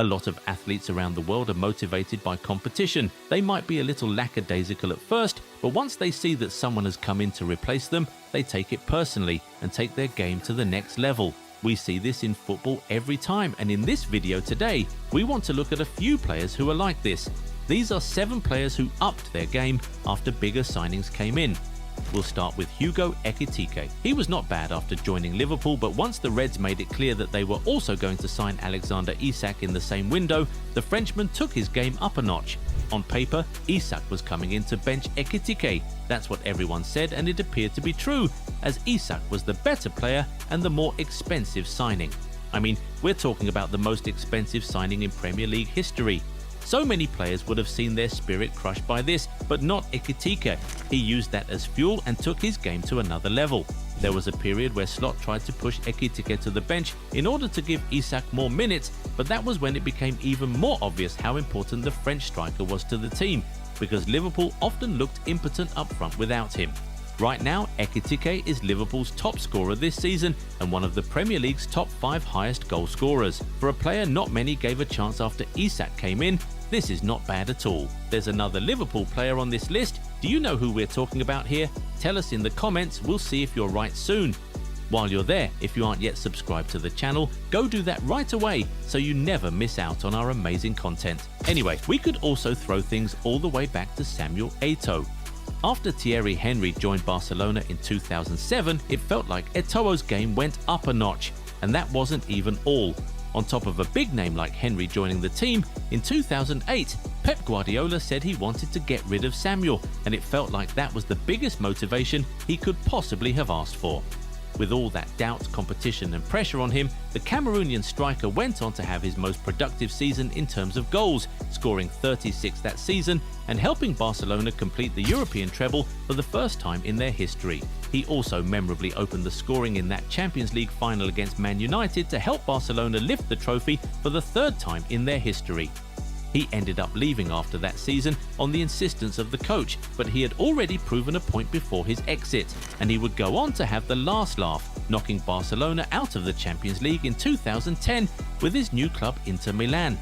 A lot of athletes around the world are motivated by competition. They might be a little lackadaisical at first, but once they see that someone has come in to replace them, they take it personally and take their game to the next level. We see this in football every time, and in this video today, we want to look at a few players who are like this. These are 7 players who upped their game after bigger signings came in. We'll start with Hugo Ekki. He was not bad after joining Liverpool, but once the Reds made it clear that they were also going to sign Alexander Isak in the same window, the Frenchman took his game up a notch. On paper, Isak was coming in to bench Ekki. That's what everyone said, and it appeared to be true, as Isak was the better player and the more expensive signing. I mean, we're talking about the most expensive signing in Premier League history. So many players would have seen their spirit crushed by this, but not Ekki. He used that as fuel and took his game to another level. There was a period where Slot tried to push Ekki to the bench in order to give Isak more minutes, but that was when it became even more obvious how important the French striker was to the team, because Liverpool often looked impotent up front without him. Right now, Ekki is Liverpool's top scorer this season and one of the Premier League's top 5 highest goal scorers. For a player not many gave a chance after Isak came in, this is not bad at all. There's another Liverpool player on this list. Do you know who we're talking about here? Tell us in the comments, we'll see if you're right soon. While you're there, if you aren't yet subscribed to the channel, go do that right away so you never miss out on our amazing content. Anyway, we could also throw things all the way back to Samuel Eto'o. After Thierry Henry joined Barcelona in 2007, it felt like Eto'o's game went up a notch, and that wasn't even all. On top of a big name like Henry joining the team, in 2008, Pep Guardiola said he wanted to get rid of Samuel, and it felt like that was the biggest motivation he could possibly have asked for. With all that doubt, competition and pressure on him, the Cameroonian striker went on to have his most productive season in terms of goals, scoring 36 that season and helping Barcelona complete the European treble for the first time in their history. He also memorably opened the scoring in that Champions League final against Man United to help Barcelona lift the trophy for the 3rd time in their history. He ended up leaving after that season on the insistence of the coach, but he had already proven a point before his exit, and he would go on to have the last laugh, knocking Barcelona out of the Champions League in 2010 with his new club Inter Milan.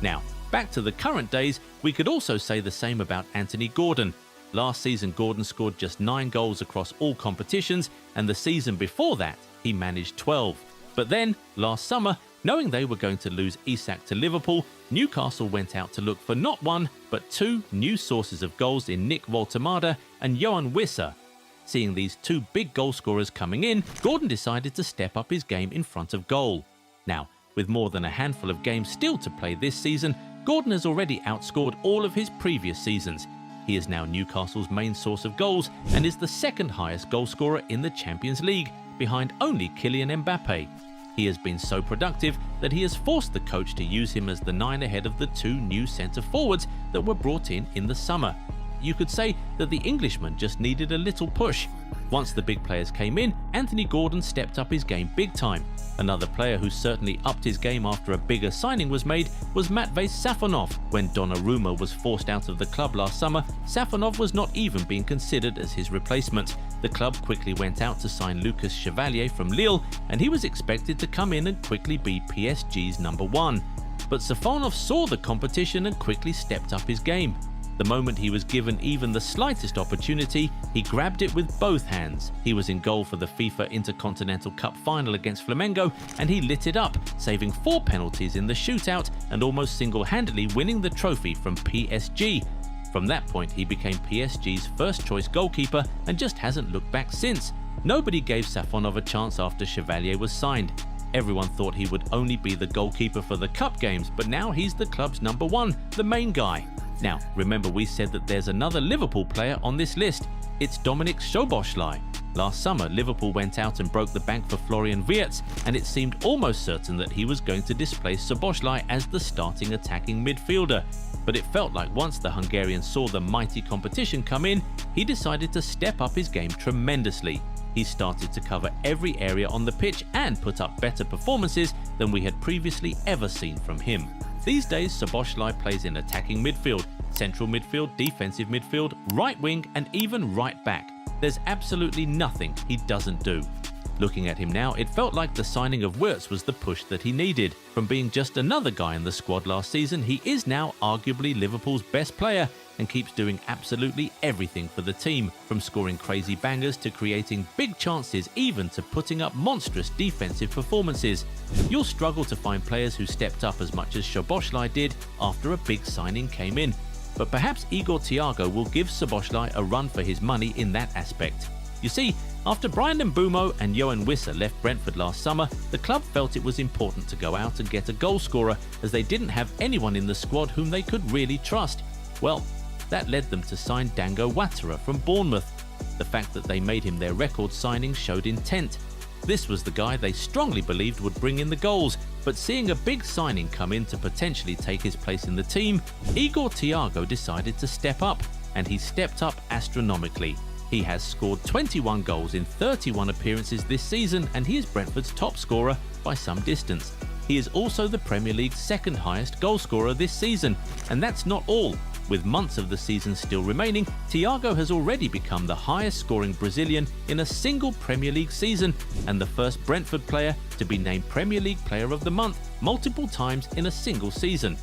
Now, back to the current days, we could also say the same about Anthony Gordon. Last season, Gordon scored just 9 goals across all competitions, and the season before that, he managed 12. But then, last summer, knowing they were going to lose Isak to Liverpool, Newcastle went out to look for not 1, but 2 new sources of goals in Nick Woltemade and Yohan Wissa. Seeing these 2 big goal scorers coming in, Gordon decided to step up his game in front of goal. Now, with more than a handful of games still to play this season, Gordon has already outscored all of his previous seasons. He is now Newcastle's main source of goals and is the 2nd highest goal scorer in the Champions League, behind only Kylian Mbappe. He has been so productive that he has forced the coach to use him as the 9 ahead of the 2 new centre-forwards that were brought in the summer. You could say that the Englishman just needed a little push. Once the big players came in, Anthony Gordon stepped up his game big time. Another player who certainly upped his game after a bigger signing was made was Matvei Safonov. When Donnarumma was forced out of the club last summer, Safonov was not even being considered as his replacement. The club quickly went out to sign Lucas Chevalier from Lille, and he was expected to come in and quickly be PSG's number 1. But Safonov saw the competition and quickly stepped up his game. The moment he was given even the slightest opportunity, he grabbed it with both hands. He was in goal for the FIFA Intercontinental Cup final against Flamengo, and he lit it up, saving 4 penalties in the shootout and almost single-handedly winning the trophy from PSG. From that point, he became PSG's first-choice goalkeeper and just hasn't looked back since. Nobody gave Safonov a chance after Chevalier was signed. Everyone thought he would only be the goalkeeper for the cup games, but now he's the club's number 1, the main guy. Now, remember we said that there's another Liverpool player on this list. It's Dominic Soshli. Last summer, Liverpool went out and broke the bank for Florian Wirtz, and it seemed almost certain that he was going to displace Szoboszlai as the starting attacking midfielder. But it felt like once the Hungarian saw the mighty competition come in, he decided to step up his game tremendously. He started to cover every area on the pitch and put up better performances than we had previously ever seen from him. These days, Szoboszlai plays in attacking midfield, central midfield, defensive midfield, right wing and even right back. There's absolutely nothing he doesn't do. Looking at him now, it felt like the signing of Wirtz was the push that he needed. From being just another guy in the squad last season, he is now arguably Liverpool's best player and keeps doing absolutely everything for the team, from scoring crazy bangers to creating big chances, even to putting up monstrous defensive performances. You'll struggle to find players who stepped up as much as Szoboszlai did after a big signing came in, but perhaps Igor Thiago will give Szoboszlai a run for his money in that aspect. You see, after Brian Mbeumo and Yoane Wissa left Brentford last summer, the club felt it was important to go out and get a goalscorer, as they didn't have anyone in the squad whom they could really trust. Well, that led them to sign Dango Ouattara from Bournemouth. The fact that they made him their record signing showed intent. This was the guy they strongly believed would bring in the goals, but seeing a big signing come in to potentially take his place in the team, Igor Thiago decided to step up, and he stepped up astronomically. He has scored 21 goals in 31 appearances this season, and he is Brentford's top scorer by some distance. He is also the Premier League's second highest goalscorer this season, and that's not all. With months of the season still remaining, Thiago has already become the highest scoring Brazilian in a single Premier League season, and the first Brentford player to be named Premier League Player of the Month multiple times in a single season.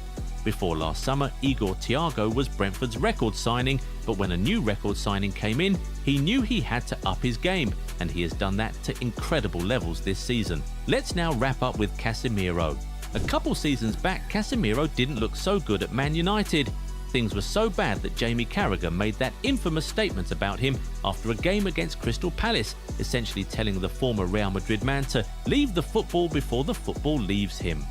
Before last summer, Igor Thiago was Brentford's record signing, but when a new record signing came in, he knew he had to up his game, and he has done that to incredible levels this season. Let's now wrap up with Casemiro. A couple seasons back, Casemiro didn't look so good at Man United. Things were so bad that Jamie Carragher made that infamous statement about him after a game against Crystal Palace, essentially telling the former Real Madrid man to leave the football before the football leaves him.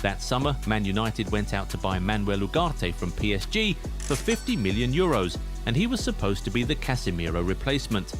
That summer, Man United went out to buy Manuel Ugarte from PSG for €50 million, and he was supposed to be the Casemiro replacement.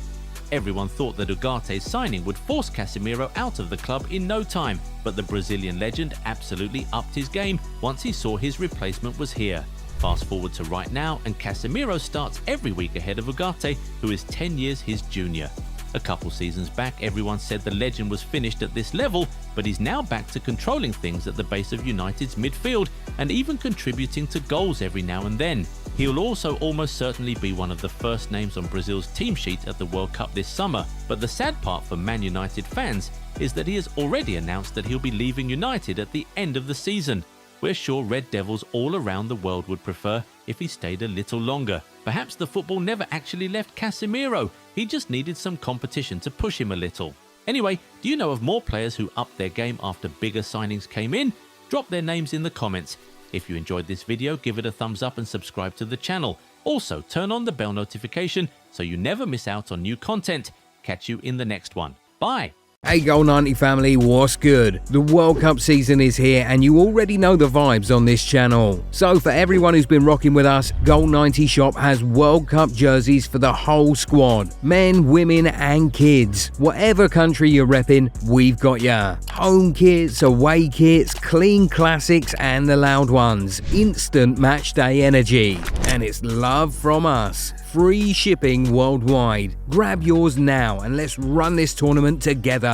Everyone thought that Ugarte's signing would force Casemiro out of the club in no time, but the Brazilian legend absolutely upped his game once he saw his replacement was here. Fast forward to right now, and Casemiro starts every week ahead of Ugarte, who is 10 years his junior. A couple seasons back, everyone said the legend was finished at this level, but he's now back to controlling things at the base of United's midfield and even contributing to goals every now and then. He'll also almost certainly be one of the first names on Brazil's team sheet at the World Cup this summer, but the sad part for Man United fans is that he has already announced that he'll be leaving United at the end of the season. We're sure Red Devils all around the world would prefer if he stayed a little longer. Perhaps the football never actually left Casemiro, he just needed some competition to push him a little. Anyway, do you know of more players who upped their game after bigger signings came in? Drop their names in the comments. If you enjoyed this video, give it a thumbs up and subscribe to the channel. Also, turn on the bell notification so you never miss out on new content. Catch you in the next one. Bye! Hey Goal 90 family, what's good? The World Cup season is here and you already know the vibes on this channel. So for everyone who's been rocking with us, Goal 90 Shop has World Cup jerseys for the whole squad. Men, women and kids. Whatever country you're repping, we've got ya. Home kits, away kits, clean classics and the loud ones. Instant match day energy. And it's love from us. Free shipping worldwide. Grab yours now and let's run this tournament together.